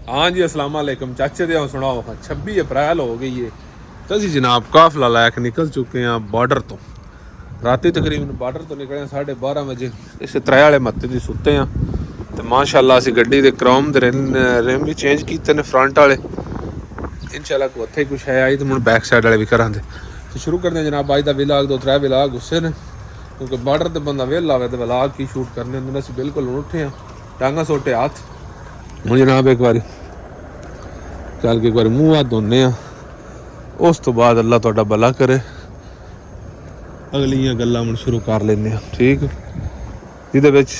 हाँ जी अस्सलाम वालेकुम चाचे दे सुनाओ 26 अप्रैल हो गई है तो असी जनाब काफिला लैक निकल चुके हैं बॉर्डर तो राती तकरीबन बॉर्डर तो निकले 12:30 बजे इस त्रै वाले मत्ते दी सुते हैं तो माशाअल्लाह असी गड्डी दे क्रोम दे रिम भी चेंज कीते ने फ्रंट वाले इंशाअल्लाह को उत्थे कुछ है आई तो मुझे बैक साइड वाले भी करांदे तो शुरू करते हैं जनाब अज दा विलाग 2-3 विलाग गुस्से ने क्योंकि बॉर्डर ते बंदा वेला आवे तो विलाग की शूट करने होंदे असी बिल्कुल उठे हैं टांगा सोटे हाथ हूँ जनाब एक बारी चल के एक बार मूँह हाथ धोने उस तो बाद अल्लाह तुहाडा भला करे अगलियां गल्लां हुण शुरू कर लेने ठीक जिहदे विच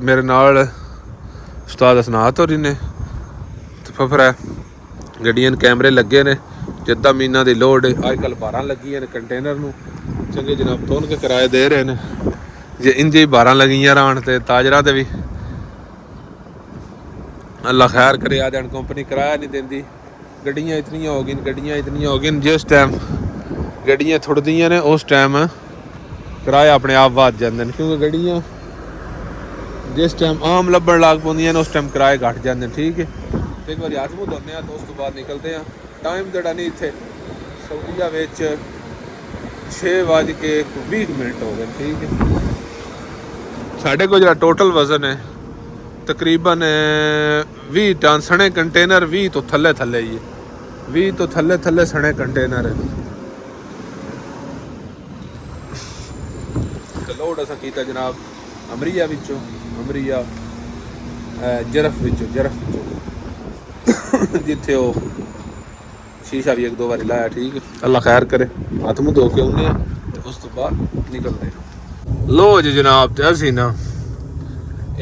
मेरे नाल उस्ताद असनात होरी ने ते फफरा गड्डियां कैमरे लगे ने जिद्दां मीना दी लोड अजकल 12 लगियां ने कंटेनर नूं चंगे जनाब तोन के किराए दे रहे ने जे इंजे ही 12 लगियां रहन ते ताजरा ते भी अल्लाह खैर करे आ जान कंपनी किराया नहीं देंदी गड्डियां इतनियां हो गई जिस टाइम गड्डियां थुड़दियां ने उस टाइम किराया अपने आप वध जांदे ने क्योंकि गड्डियां जिस टाइम आम लब्भण लग पौंदियां ने उस टाइम किराए घट जांदे ने ठीक है तो एक बार हाथ मुँह धोने तो उस तो बाद निकलते हैं टाइम जेड़ा नहीं इत्थे सऊदीया विच 6:20 हो गए ठीक है साढ़े को जो टोटल वजन है तकरीबन 20 टन सने कंटेनर 20 तो थले ही है 20 तो थले सने कंटेनर है तो लोड असा कीता जनाब अमरीया जरफ जिथे वो शीशा भी 1-2 बारी लाया ठीक है अल्लाह खैर करे हाथ मुँह धो के आने तो उस तो बाद निकलते लो जी जनाब ते असी ना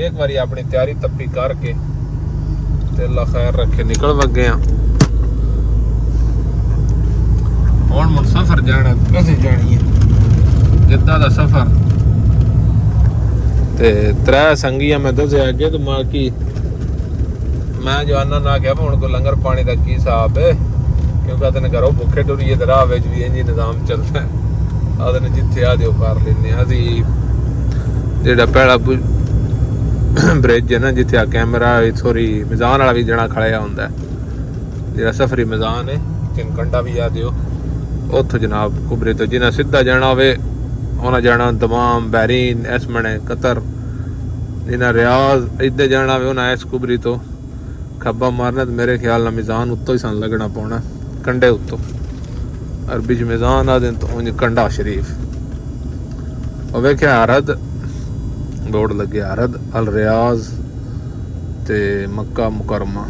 एक बारी अपनी तैयारी तप्पी करके ते अल्लाह खैर रखे निकल वगे हुण मुड़ सफर जाना असीं जानी है जिद्दां दा सफर ते 3 संगियां मैं दस्से अगे तो बाकी मैं जवाना ना क्या हुण कोई लंगर पानी का की हिसाब है क्योंकि अदन घरों भुखे टुरीए तो राह विच भी इंज निज़ाम चलता है अदन जिथे आ दिओ कर लेने असीं जेड़ा पहला ब्रिज है ना जिथे आ कैमरा सॉरी मिजान वाला भी जना खड़िया होंदा है जेड़ा सफरी मिजान है चिनकंडा भी आ दिओ उत्थों जनाब कुबरे तो जिन्हें सीधा जाना होवे उन्हें जाना दमाम बैरीन एसमने कतर जिन्हें रियाज इधर जाना होवे उन्हें एस कुबरी तो खब्बा मारना तो मेरे ख्याल नाल मिजान उत्तों ही सन लगना पौना कंडे उत्तों अरबी च मिजान आ दिन तो उंज कंडा शरीफ और वेख्या अरद बोर्ड लगे अरद अल रियाज ते मक्का मुकरमा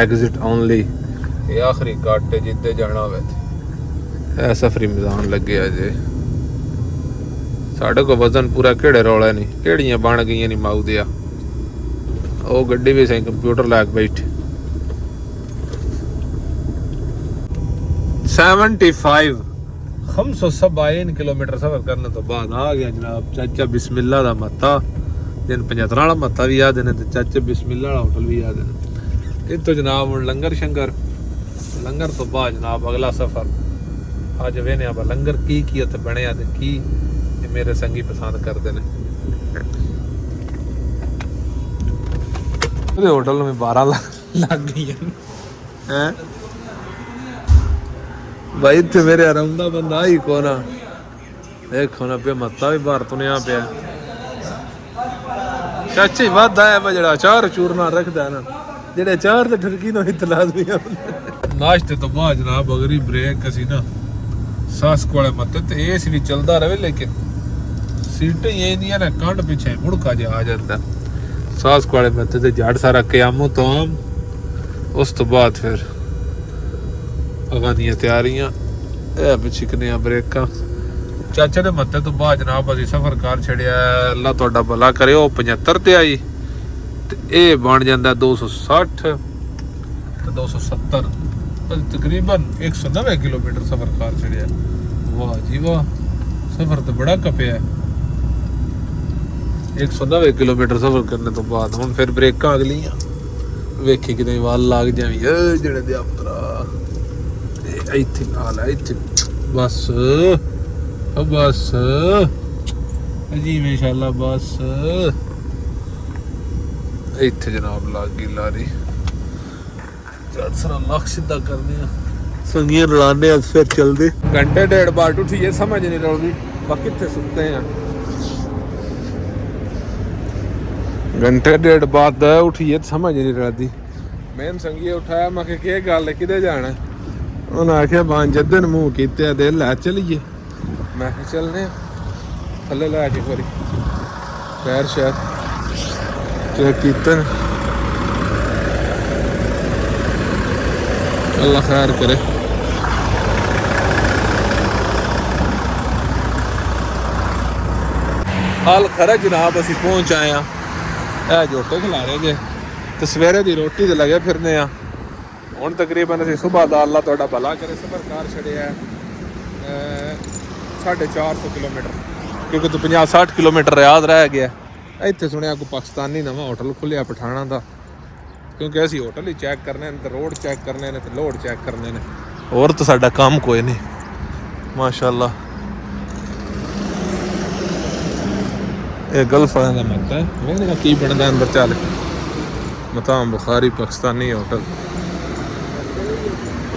एग्जिट ओनली ये आखिरी कट है जिद्दे जाना होवे ते सफरी मिजान लगे अजे साढ़े को वजन पूरा केड़े रौले नहीं केड़ियां बन गई नहीं माऊ दिया वो गड्डी भी सही कंप्यूटर लैक बैठे 572 किलोमीटर सफर करने तो बाद आ गया जनाब चाचा बिस्मिल्ला दा मत्ता दिन 75 वाला मत्ता भी याद है चाचे बिस्मिल्ला वाला होटल भी याद है इत तो जनाब लंगर तो बाद जनाब अगला सफर अज वेने अब लंगर की उत्थे बनया ते की मेरे संगी पसंद करते हैं होटल में 12 लग गई है भाई इतने मेरे आरामदा बंदा ही कोना देखो ना पे मत्ता भी बाहर तुनिया पे चाचे वादा है जड़ा चार चूरना रखदा है ना जेड़े चार ते ठरकी नो इत लाजमी नाश्ते तो बाद जनाब अगरी ब्रेक असी ना सास कोले मत्ते ते एसी भी चलदा रहे लेकिन सीटें ये दियां ना कंड पीछे मुड़का जा आ जाता सास कोले मत्ते ते जड़ सारा क़यामो तो आम उस तो बाद फिर अगां दियां तैयारियां चिकनिया ब्रेकां चाचे दे मत्ते तो बाद जनाब असीं सफर कर छड़िया अल्लाह तुहाडा भला करे वो 75 ते आई ते ये बन जांदा 260 ते 270 तकरीबन 190 किलोमीटर सफर कर छड़िया वाह जी वाह सफर तो बड़ा कपिया 190 किलोमीटर सफर करने तो बाद हुण फिर ब्रेकां अगलियां वेखी किते वल लग जावी जेड़े दे अपरा इत्थे नाल है इत्थे बस जी इंशाल्लाह बस इत्थे जनाब लग गई लारी 4 ਲੱਖ ਸਿੱਧਾ ਕਰਨੇ ਆ ਸੰਗੀਆਂ ਰਲਾਣੇ ਅੱਜ ਫਿਰ ਚੱਲਦੇ ਘੰਟੇ ਡੇਢ ਬਾਅਦ ਉਠੀਏ ਸਮਝ ਨਹੀਂ ਲੱਗਦੀ ਬਾ ਕਿੱਥੇ ਸੁੱਤੇ ਆ घंटे डेढ़ बाद उठिए समझ नहीं रही मैन संगी उठाया मैं क्या गल है कि जाना उन्हें आख्या बां जदन मुँह किते दे लै चलीए मैं चलने थले लै के बारी पैर शैर चेक किते अल्लाह खैर करे हाल खरा जनाब असी पहुंच आए हैं जोटे खिला रहे जे तो सवेरे की रोटी तो लगे फिरने हूँ तकरीबन अभी सुबह का अल्लाह थोड़ा भला करे सफर कार छड़िया 450 किलोमीटर क्योंकि तो 50-60 किलोमीटर रियाद रह गया इतने सुनिया कोई पाकिस्तानी नवा होटल खुलिया पठाना का क्योंकि असी होटल ही चैक करने तो रोड चैक करने तो लोड चैक करने और तो साडा काम कोई नहीं माशाअल्लाह ये गल्फ वाले का मत है वे की बनता अंदर चल मताम बुखारी पाकिस्तानी होटल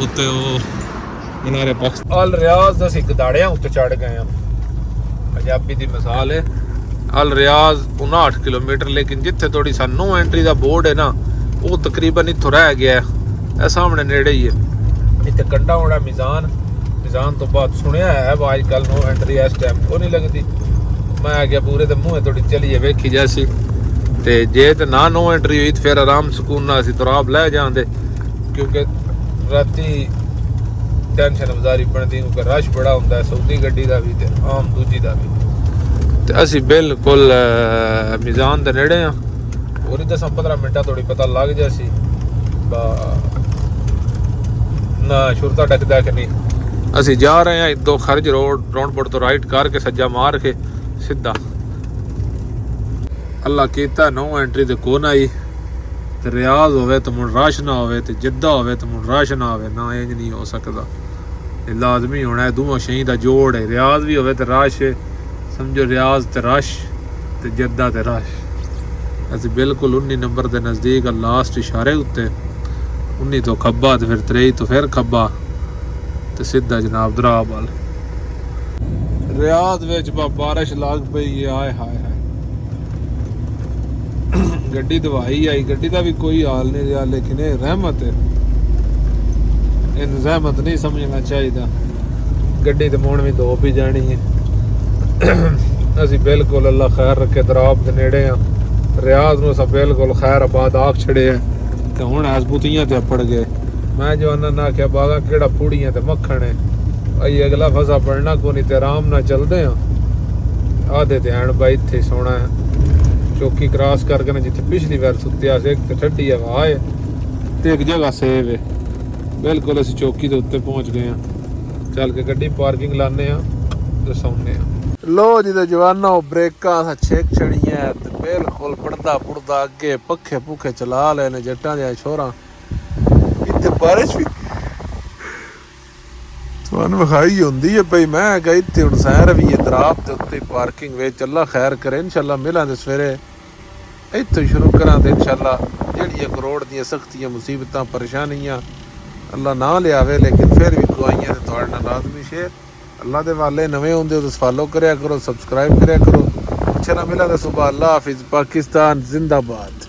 उत्ते मीनारे पाकिस्तान अल रियाज असीं गदाड़ियां उत्ते चढ़ गए हैं पंजाबी की मिसाल है अल रियाज 59 किलोमीटर लेकिन जिथे थोड़ी सा नो एंट्री का बोर्ड है ना वो तकरीबन इत्थों रह गया है सामने नेड़े ही है इत्थे कंढा होना मिजान तो बाद सुनिया है अजकल नो एंट्री इस टाइम वो नहीं लगती मैं आ गया पूरे तो मुँह थोड़ी चलीए वेखी जैसी तो जे तो ना नो एंट्री हुई तो फिर आराम सुकून ना असी तुराब लै जाते क्योंकि राती टेंशन बजारी बनती क्योंकि रश बड़ा होंगे सऊदी गड्डी का भी तो आम दूजी का भी तो असी बिल्कुल मिजान के नेड़े हाँ और 10-15 मिनटा थोड़ी पता लग जासी ना शुरता डकदा कि नहीं असी जा रहे हैं दो खर्ज रोड राउंडपुर तो राइट करके सज्जा मार के सीधा अल्लाह कीता नो एंट्री तो कौन आई तो रियाज होवे तो मुड़ रश ना होवे तो जिद्दा होवे तो मुड़ रश ना होवे ना इंज नहीं हो सकता लाजमी होना है दोवां शहीं दा जोड़ है रियाज भी होवे तो रश है समझो रियाज तो रश तो जिद्दा तो रश असीं बिल्कुल 19 नंबर के नज़दीक लास्ट इशारे उत्ते 19 तो खब्बा तो फिर 23 तो फिर खब्बा तो सीधा जनाब दराब वाल रियाद विच बारिश लग पई आए हाय हाय गड्डी दवाई आई गड्डी का भी कोई हाल नहीं रहा लेकिन ये रहमत है इन रहमत नहीं समझना चाहिए गड्डी तो मुण भी दो भी जानी है असी बिल्कुल अल्लाह खैर रखे दराब के नेड़े हाँ रियाज में सब बिल्कुल खैर आबाद आख छड़े हैं तो हुण हसबुतियां ते अपड़ गए मैं जवाना ना आख्या बागा केड़ा पूड़ियां ते मक्खन है आई अगला फसा पड़ना को नहीं तो आराम ना चलते हैं आधे तो एन बाई इत्थे सोना है चौकी क्रॉस करके ना जिथे पिछली बार सुत्या से एक तो ठंडी हवा है तो एक जगह सेव है बिल्कुल असी चौकी के उत्ते पहुँच गए हैं चल के गड्डी पार्किंग लाने तो सौने लो जी तो जवाना ब्रेकां छेक छड़ियां तो बिल्कुल पड़दा पुड़दा अगे पखे पुखे चला लेने जट्टां दियां छोरां इत्थे बारिश भी ਤੁਹਾਨੂੰ ਵਿਖਾਈ ਹੁੰਦੀ ਹੈ ਬਈ ਮੈਂ ਕਿਹਾ ਇੱਥੇ ਹੁਣ ਸੈਰ ਵੀ ਹੈ ਦਰਾਬ ਦੇ ਉੱਤੇ ਪਾਰਕਿੰਗ ਵਿੱਚ ਅੱਲਾ ਖੈਰ ਕਰੇ ਇਨਸ਼ਾਅੱਲਾ ਮਿਲਾਂਗੇ ਸਵੇਰੇ ਇੱਥੋਂ ਸ਼ੁਰੂ ਕਰਾਂਗੇ ਇਨਸ਼ਾਅੱਲਾ ਜਿਹੜੀਆਂ ਕਰੋੜ ਦੀਆਂ ਸਖਤੀਆਂ ਮੁਸੀਬਤਾਂ ਪਰੇਸ਼ਾਨੀਆਂ ਅੱਲਾ ਨਾ ਲਿਆਵੇ ਲੇਕਿਨ ਫਿਰ ਵੀ ਦੁਆਈਆਂ ਤੇ ਤੁਹਾਡੇ ਨਾਲ ਲਾਜ਼ਮੀ ਸ਼ੇਅਰ ਅੱਲਾ ਦੇ ਵਾਲੇ ਨਵੇਂ ਹੁੰਦੇ ਹੋ ਤਾਂ ਫਾਲੋ ਕਰਿਆ ਕਰੋ ਸਬਸਕ੍ਰਾਈਬ ਕਰਿਆ ਕਰੋ ਅੱਛਾ ਨਾ ਮਿਲਾਂਗੇ ਸੁਬਹ ਅੱਲਾ ਹਾਫਿਜ਼ ਪਾਕਿਸਤਾਨ ਜ਼ਿੰਦਾਬਾਦ